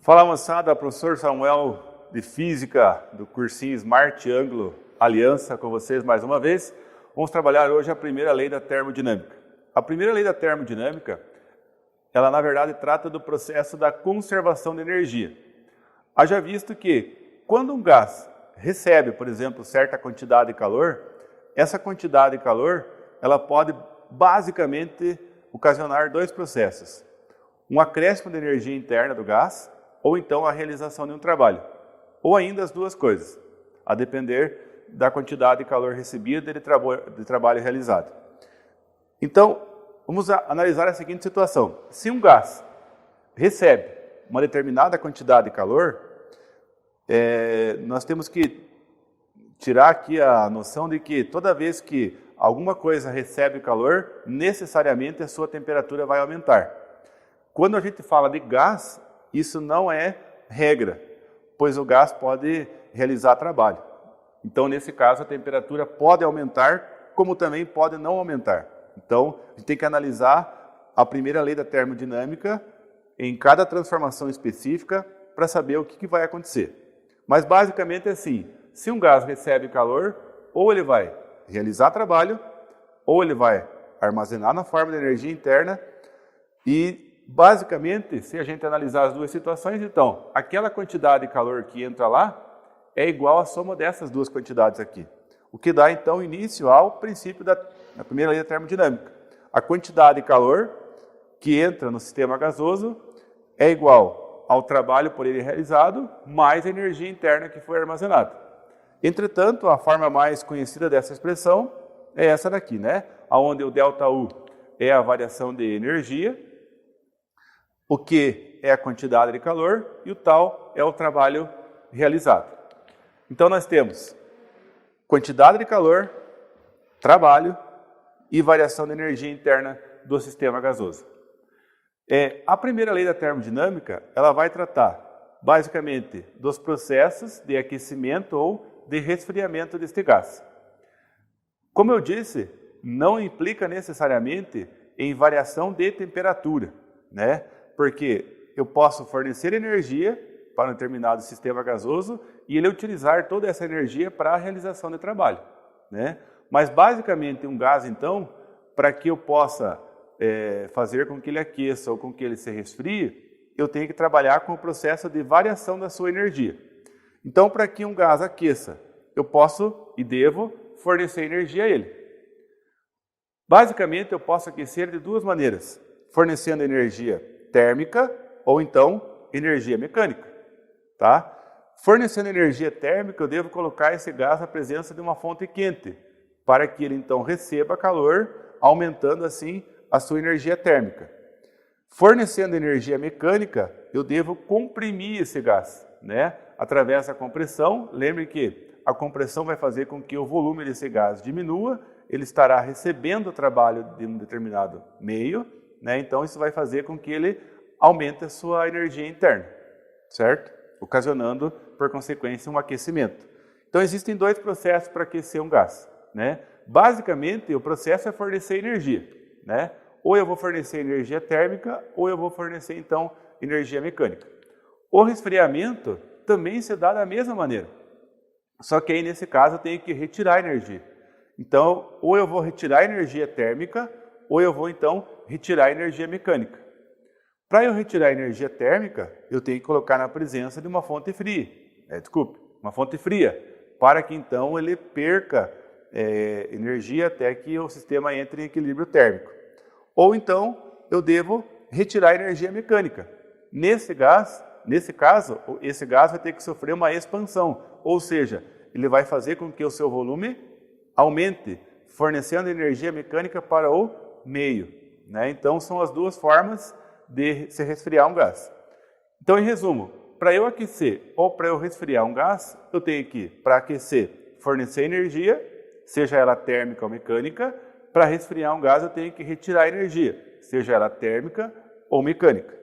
Fala, moçada, professor Samuel de Física do cursinho Smart Ângulo Aliança com vocês mais uma vez. Vamos trabalhar hoje a primeira lei da termodinâmica. A primeira lei da termodinâmica, ela na verdade trata do processo da conservação de energia. Haja visto que quando um gás recebe, por exemplo, certa quantidade de calor, essa quantidade de calor, ela pode basicamente ocasionar dois processos. Um acréscimo de energia interna do gás, ou então a realização de um trabalho. Ou ainda as duas coisas, a depender da quantidade de calor recebido e de trabalho realizado. Então, vamos analisar a seguinte situação. Se um gás recebe uma determinada quantidade de calor, nós temos que tirar aqui a noção de que toda vez que alguma coisa recebe calor, necessariamente a sua temperatura vai aumentar. Quando a gente fala de gás, isso não é regra, pois o gás pode realizar trabalho. Então, nesse caso, a temperatura pode aumentar, como também pode não aumentar. Então, a gente tem que analisar a primeira lei da termodinâmica em cada transformação específica para saber o que vai acontecer. Mas, basicamente, é assim, se um gás recebe calor, ou ele vai realizar trabalho, ou ele vai armazenar na forma de energia interna e, basicamente, se a gente analisar as duas situações, então, aquela quantidade de calor que entra lá é igual à soma dessas duas quantidades aqui. O que dá, então, início ao princípio da primeira lei da termodinâmica. A quantidade de calor que entra no sistema gasoso é igual ao trabalho por ele realizado, mais a energia interna que foi armazenada. Entretanto, a forma mais conhecida dessa expressão é essa daqui, né? Onde o ΔU é a variação de energia, o Q é a quantidade de calor e o tal é o trabalho realizado. Então, nós temos quantidade de calor, trabalho e variação de energia interna do sistema gasoso. A primeira lei da termodinâmica, ela vai tratar, basicamente, dos processos de aquecimento ou de resfriamento deste gás. Como eu disse, não implica necessariamente em variação de temperatura, né? Porque eu posso fornecer energia para um determinado sistema gasoso e ele utilizar toda essa energia para a realização de trabalho, né? Mas, basicamente, um gás, então, para que eu possa fazer com que ele aqueça ou com que ele se resfrie, eu tenho que trabalhar com o processo de variação da sua energia. Então, para que um gás aqueça, eu posso e devo fornecer energia a ele. Basicamente, eu posso aquecer de duas maneiras, fornecendo energia térmica ou então energia mecânica. Tá? Fornecendo energia térmica, eu devo colocar esse gás na presença de uma fonte quente, para que ele então receba calor, aumentando assim a sua energia térmica. Fornecendo energia mecânica, eu devo comprimir esse gás, né? Através da compressão. Lembre que a compressão vai fazer com que o volume desse gás diminua, ele estará recebendo o trabalho de um determinado meio, né? Então isso vai fazer com que ele aumente a sua energia interna, certo? Ocasionando, por consequência, um aquecimento. Então existem dois processos para aquecer um gás, né? Basicamente, o processo é fornecer energia, né? Ou eu vou fornecer energia térmica, ou eu vou fornecer, então, energia mecânica. O resfriamento também se dá da mesma maneira. Só que aí, nesse caso, eu tenho que retirar energia. Então, ou eu vou retirar energia térmica, ou eu vou, então, retirar energia mecânica. Para eu retirar energia térmica, eu tenho que colocar na presença de uma fonte fria. Uma fonte fria, para que, então, ele perca energia até que o sistema entre em equilíbrio térmico. Ou então, eu devo retirar energia mecânica. Nesse caso, esse gás vai ter que sofrer uma expansão, ou seja, ele vai fazer com que o seu volume aumente, fornecendo energia mecânica para o meio, né? Então, são as duas formas de se resfriar um gás. Então, em resumo, para eu aquecer ou para eu resfriar um gás, eu tenho que, para aquecer, fornecer energia, seja ela térmica ou mecânica. Para resfriar um gás, eu tenho que retirar energia, seja ela térmica ou mecânica.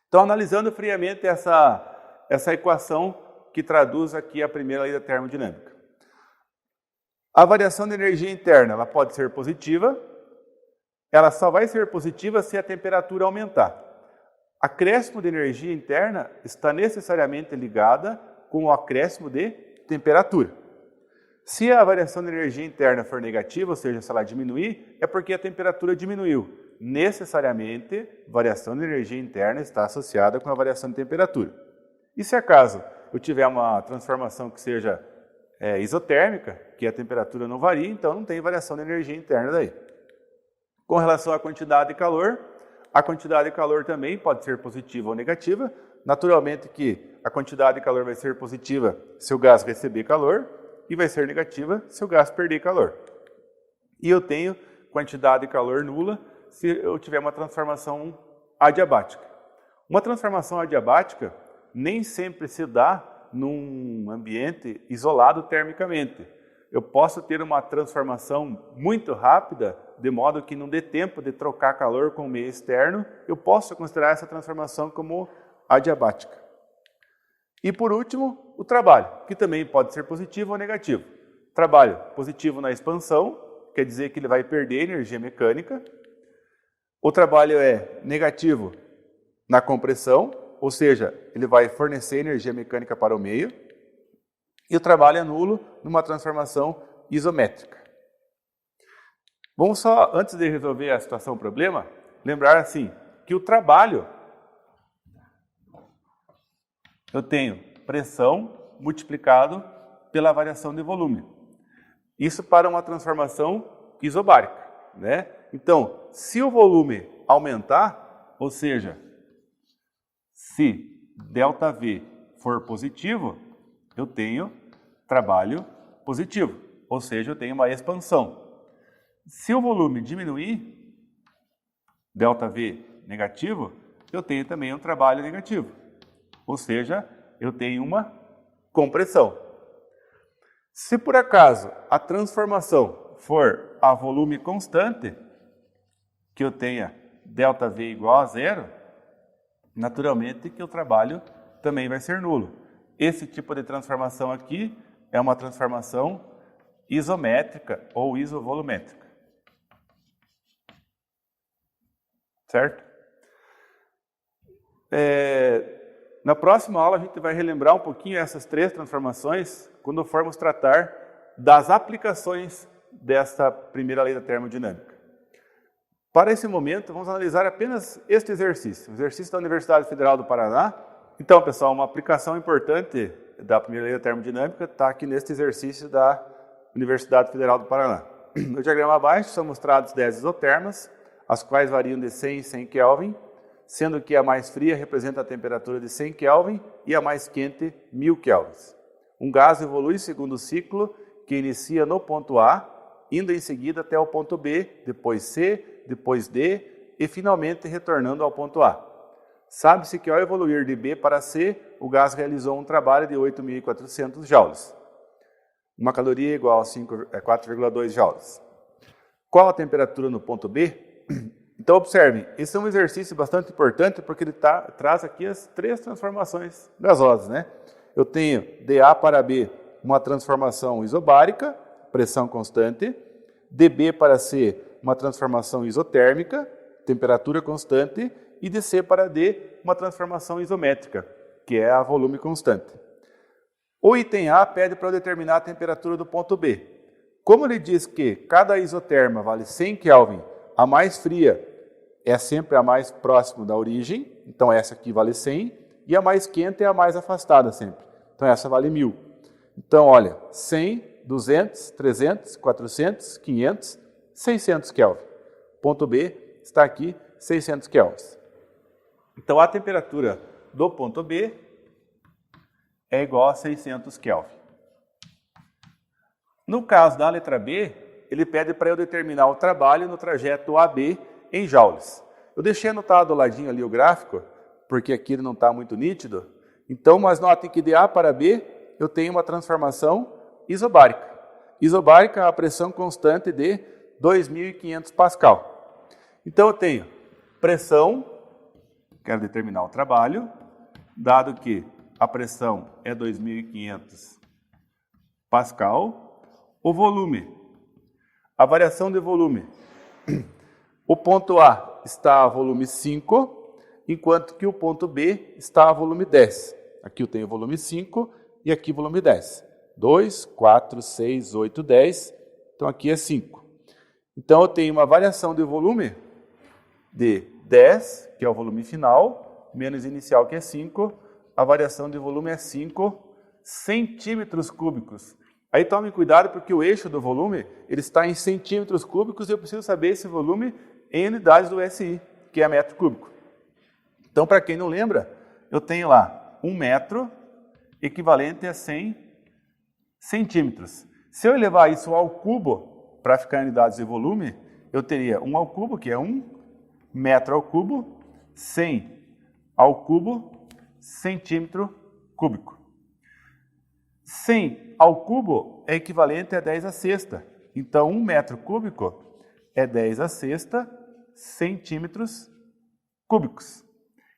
Então, analisando friamente essa equação que traduz aqui a primeira lei da termodinâmica. A variação de energia interna, ela pode ser positiva, ela só vai ser positiva se a temperatura aumentar. Acréscimo de energia interna está necessariamente ligada com o acréscimo de temperatura. Se a variação de energia interna for negativa, ou seja, se ela diminuir, é porque a temperatura diminuiu. Necessariamente, variação de energia interna está associada com a variação de temperatura. E se acaso eu tiver uma transformação que seja isotérmica, que a temperatura não varia, então não tem variação de energia interna daí. Com relação à quantidade de calor, a quantidade de calor também pode ser positiva ou negativa. Naturalmente que a quantidade de calor vai ser positiva se o gás receber calor e vai ser negativa se o gás perder calor. E eu tenho quantidade de calor nula se eu tiver uma transformação adiabática. Uma transformação adiabática nem sempre se dá num ambiente isolado termicamente. Eu posso ter uma transformação muito rápida, de modo que não dê tempo de trocar calor com o meio externo, eu posso considerar essa transformação como adiabática. E por último, o trabalho, que também pode ser positivo ou negativo. Trabalho positivo na expansão, quer dizer que ele vai perder energia mecânica. O trabalho é negativo na compressão, ou seja, ele vai fornecer energia mecânica para o meio. E o trabalho é nulo numa transformação isométrica. Vamos só, antes de resolver a situação problema, lembrar assim, que o trabalho, eu tenho pressão multiplicado pela variação de volume. Isso para uma transformação isobárica, né? Então, se o volume aumentar, ou seja, se ΔV for positivo, eu tenho trabalho positivo, ou seja, eu tenho uma expansão. Se o volume diminuir, ΔV negativo, eu tenho também um trabalho negativo, ou seja, eu tenho uma compressão. Se por acaso a transformação for a volume constante, que eu tenha ΔV igual a zero, naturalmente que o trabalho também vai ser nulo. Esse tipo de transformação aqui é uma transformação isométrica ou isovolumétrica. Certo? Na próxima aula a gente vai relembrar um pouquinho essas três transformações quando formos tratar das aplicações dessa primeira lei da termodinâmica. Para esse momento, vamos analisar apenas este exercício, o exercício da Universidade Federal do Paraná. Então, pessoal, uma aplicação importante da primeira lei da termodinâmica está aqui neste exercício da Universidade Federal do Paraná. No diagrama abaixo são mostrados 10 isotermas, as quais variam de 100 em 100 Kelvin, sendo que a mais fria representa a temperatura de 100 Kelvin e a mais quente 1000 Kelvins. Um gás evolui segundo o ciclo que inicia no ponto A, indo em seguida até o ponto B, depois C, depois D e finalmente retornando ao ponto A. Sabe-se que ao evoluir de B para C, o gás realizou um trabalho de 8.400 joules. Uma caloria igual a 4,2 joules. Qual a temperatura no ponto B? Então, observem, esse é um exercício bastante importante porque ele traz aqui as três transformações gasosas, né? Eu tenho de A para B uma transformação isobárica, pressão constante, de B para C uma transformação isotérmica, temperatura constante, e de C para D uma transformação isométrica, que é a volume constante. O item A pede para eu determinar a temperatura do ponto B. Como ele diz que cada isoterma vale 100 Kelvin, a mais fria é sempre a mais próxima da origem, então essa aqui vale 100, e a mais quente é a mais afastada sempre, então essa vale 1000. Então, olha, 100, 200, 300, 400, 500, 600 Kelvin. Ponto B está aqui, 600 Kelvin. Então, a temperatura do ponto B é igual a 600 Kelvin. No caso da letra B, ele pede para eu determinar o trabalho no trajeto AB em joules. Eu deixei anotado ao ladinho ali o gráfico, porque aqui ele não está muito nítido. Então, mas notem que de A para B, eu tenho uma transformação isobárica. Isobárica é a pressão constante de 2.500 Pascal. Então, eu tenho pressão, quero determinar o trabalho, dado que a pressão é 2.500 Pascal, o volume, a variação de volume. O ponto A está a volume 5 enquanto que o ponto B está a volume 10. Aqui eu tenho volume 5 e aqui volume 10. 2, 4, 6, 8, 10. Então aqui é 5. Então eu tenho uma variação de volume de 10, que é o volume final, menos inicial, que é 5. A variação de volume é 5 centímetros cúbicos. Aí tome cuidado porque o eixo do volume ele está em centímetros cúbicos e eu preciso saber esse volume em unidades do SI, que é metro cúbico. Então, para quem não lembra, eu tenho lá 1 metro equivalente a 100 centímetros. Se eu elevar isso ao cubo, para ficar em unidades de volume, eu teria 1 ao cubo, que é 1 metro ao cubo, 100 ao cubo, centímetro cúbico. 100 ao cubo é equivalente a 10 à sexta. Então, 1 metro cúbico é 10 à sexta centímetros cúbicos.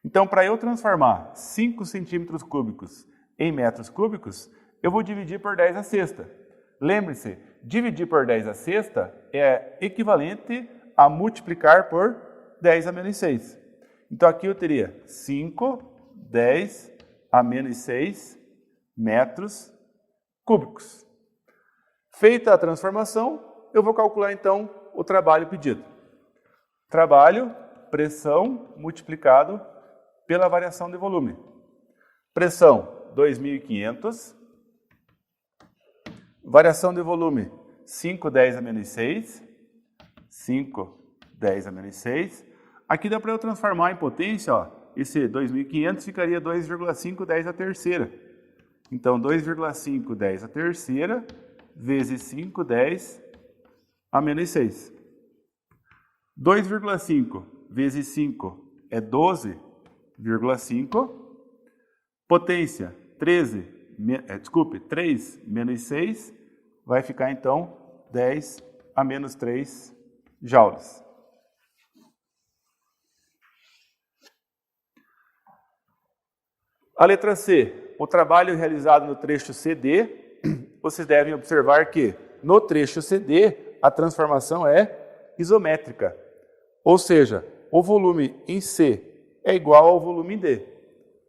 Então, para eu transformar 5 centímetros cúbicos em metros cúbicos, eu vou dividir por 10 à sexta. Lembre-se, dividir por 10 à sexta é equivalente a multiplicar por 10 a menos 6. Então, aqui eu teria 5, 10 a menos 6 metros cúbicos. Feita a transformação, eu vou calcular, então, o trabalho pedido. Trabalho, pressão, multiplicado pela variação de volume. Pressão, 2.500. Variação de volume, 5, 10 a menos 6. 5, 10 a menos 6. Aqui dá para eu transformar em potência, ó. Esse 2.500 ficaria 2,5 10 a terceira. Então, 2,5 10 a terceira vezes 5, 10 a menos 6. 2,5 vezes 5 é 12,5. Potência, 3 menos 6, vai ficar então 10 a menos 3 joules. A letra C, o trabalho realizado no trecho CD, vocês devem observar que no trecho CD a transformação é isométrica, ou seja, o volume em C é igual ao volume em D,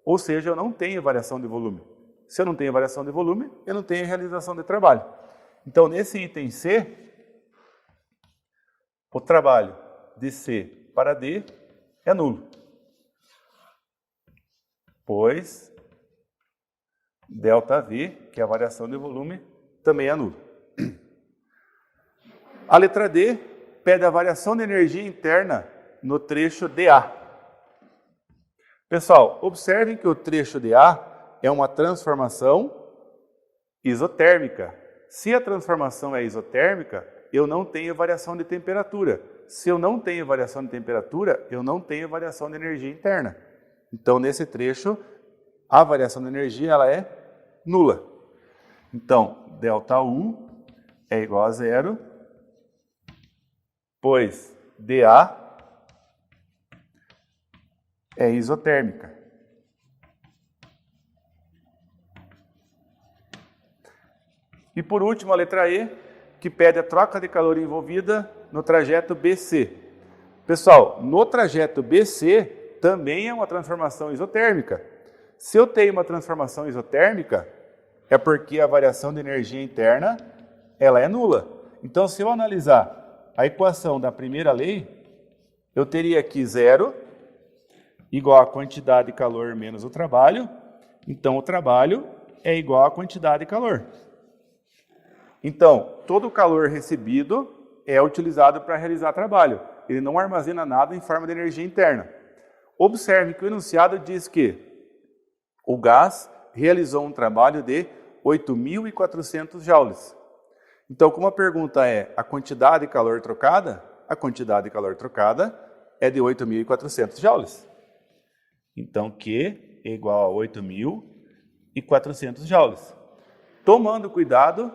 ou seja, eu não tenho variação de volume. Se eu não tenho variação de volume, eu não tenho realização de trabalho. Então, nesse item C, o trabalho de C para D é nulo, pois ΔV, que é a variação de volume, também é nulo. A letra D pede a variação de energia interna no trecho DA. Pessoal, observem que o trecho DA é uma transformação isotérmica. Se a transformação é isotérmica, eu não tenho variação de temperatura. Se eu não tenho variação de temperatura, eu não tenho variação de energia interna. Então, nesse trecho, a variação de energia ela é nula. Então, ΔU é igual a zero, pois dA é isotérmica. E por último, a letra E, que pede a troca de calor envolvida no trajeto BC. Pessoal, no trajeto BC também é uma transformação isotérmica. Se eu tenho uma transformação isotérmica, é porque a variação de energia interna ela é nula. Então, se eu analisar a equação da primeira lei, eu teria aqui zero igual a quantidade de calor menos o trabalho. Então, o trabalho é igual à quantidade de calor. Então, todo o calor recebido é utilizado para realizar trabalho. Ele não armazena nada em forma de energia interna. Observe que o enunciado diz que o gás realizou um trabalho de 8.400 joules. Então, como a pergunta é a quantidade de calor trocada, a quantidade de calor trocada é de 8.400 joules. Então, Q é igual a 8.400 joules. Tomando cuidado,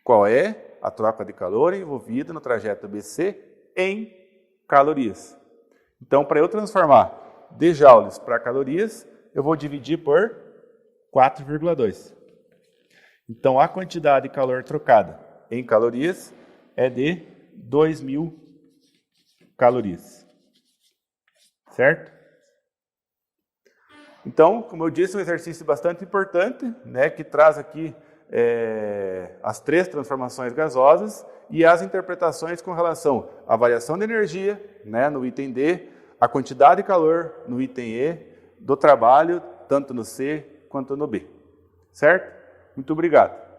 qual é a troca de calor envolvida no trajeto BC em calorias. Então, para eu transformar de joules para calorias, eu vou dividir por 4,2. Então, a quantidade de calor trocada em calorias é de 2.000 calorias. Certo? Então, como eu disse, um exercício bastante importante, né, que traz aqui as 3 transformações gasosas e as interpretações com relação à variação de energia, né, no item D, a quantidade de calor no item E, do trabalho, tanto no C quanto no B. Certo? Muito obrigado.